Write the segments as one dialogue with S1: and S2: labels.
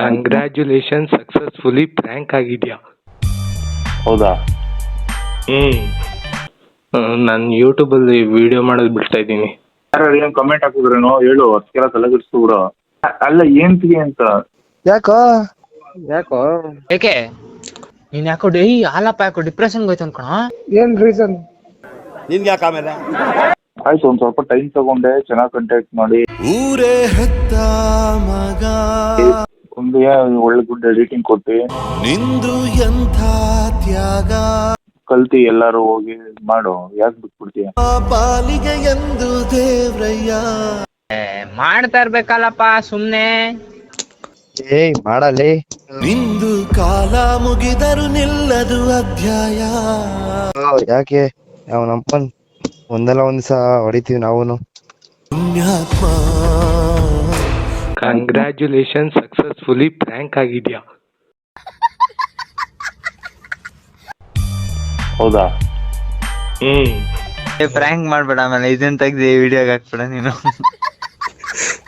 S1: Congratulation successfully prank ಆಗಿದ್ಯಾ?
S2: ಹೌದಾ?
S1: ನಾನು ಯೂಟ್ಯೂಬಲ್ಲಿ ವಿಡಿಯೋ ಮಾಡೋದು ಬಿಡ್ತಾ ಇದ್ದೀನಿ.
S2: ಯಾರು ಏನು ಕಮೆಂಟ್ ಹಾಕಿದ್ರೇನೋ ಹೇಳು, ಅದಕ್ಕೆಲ್ಲ ತಲೆಗಿಡಿಸ್ತು ಬಿಡು. ಅಲ್ಲ ಏನ್ತಿಗೆ ಅಂತ.
S3: ಯಾಕೋ
S4: ಏಕೆ ನೀನ್ ಯಾಕೋ ಹಾಲಪ್ಪ ಯಾಕೋ ಡಿಪ್ರೆಷನ್ ಹೋಯ್ತು ಅನ್ಕೋಣ.
S3: ಏನ್ ರೀಸನ್?
S5: ನಿನ್ಗೆ ಯಾಕೆ ಆಮೇಲೆ
S2: ಆಯ್ತು, ಒಂದ್ ಸ್ವಲ್ಪ ಟೈಮ್ ತಗೊಂಡೆ, ಚೆನ್ನಾಗಿ ಕಾಂಟ್ಯಾಕ್ಟ್ ಮಾಡಿ
S5: ಊರೇ ಹೆತ್ತ ಮಗ
S2: ಒಂದು ಒಳ್ಳೆ ಗುಡ್ ಎಡಿಟಿಂಗ್ ಕೊಟ್ಟು
S5: ನಿಂದು ಎಂಥ ತ್ಯಾಗ
S2: ಕಲ್ತಿ ಎಲ್ಲಾರು ಹೋಗಿ ಮಾಡು, ಯಾಕೆ ಬಿಟ್ಬಿಡ್ತೀಯ?
S5: ಪಾಲಿಗೆ ಎಂದು ದೇವ್ರಯ್ಯ
S4: ಮಾಡ್ತಾ ಇರ್ಬೇಕಲ್ಲಪ್ಪ ಸುಮ್ನೆ.
S3: ಏಯ್ ಮಾಡಲಿ.
S5: ನಿಂದು ಕಾಲ ಮುಗಿದರು ನಿಲ್ಲದು ಅಧ್ಯಾಯ.
S3: ಯಾಕೆ ಅವನಪ್ಪನ್ ಒಂದಲ್ಲ ಒಂದ್ಸ ಹೊಡಿತೀವಿ ನಾವುನು.
S5: ಪುಣ್ಯಾತ್ಮ
S1: ಕಂಗ್ರ್ಯಾಚುಲೇಷನ್ ಸಕ್ಸಸ್ಫುಲಿ ಪ್ರ್ಯಾಂಕ್ ಆಗಿದ್ಯಾ?
S2: ಹೌದಾ?
S6: ಪ್ರ್ಯಾಂಕ್ ಮಾಡ್ಬೇಡ, ಆಮೇಲೆ ಇದನ್ನ ತೆಗ್ದು ವಿಡಿಯೋಗೆ ಹಾಕ್ಬೇಡ ನೀನು.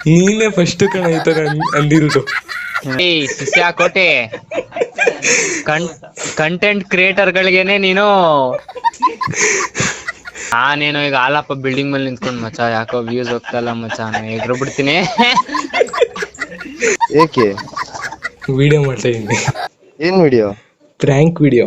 S1: ನೀನೇ ಫಸ್ಟ್ ಕಣ ಈ ತರ ಅಂದಿರೋದು.
S4: ಶಿಷ್ಯ ಕೋಟೆ ಕಂಟೆಂಟ್ ಕ್ರಿಯೇಟರ್ ಗಳಿಗೇನೆ ನೀನು. ನಾನೇನು ಈಗ ಹಾಲಪ್ಪ ಬಿಲ್ಡಿಂಗ್ ಮೇಲೆ ನಿಂತ್ಕೊಂಡು ಮಚ್ಚ ಯಾಕೋ ವ್ಯೂಸ್ ಹೋಗ್ತಲ್ಲ ಮಚ್ಚ, ಎಗ್ರು ಬಿಡ್ತೀನಿ.
S3: ಏಕೆ
S1: ವಿಡಿಯೋ ಮಾಡ್ತಾ ಇದ್ದೀನಿ.
S3: ಏನ್ ವಿಡಿಯೋ?
S1: Prank video.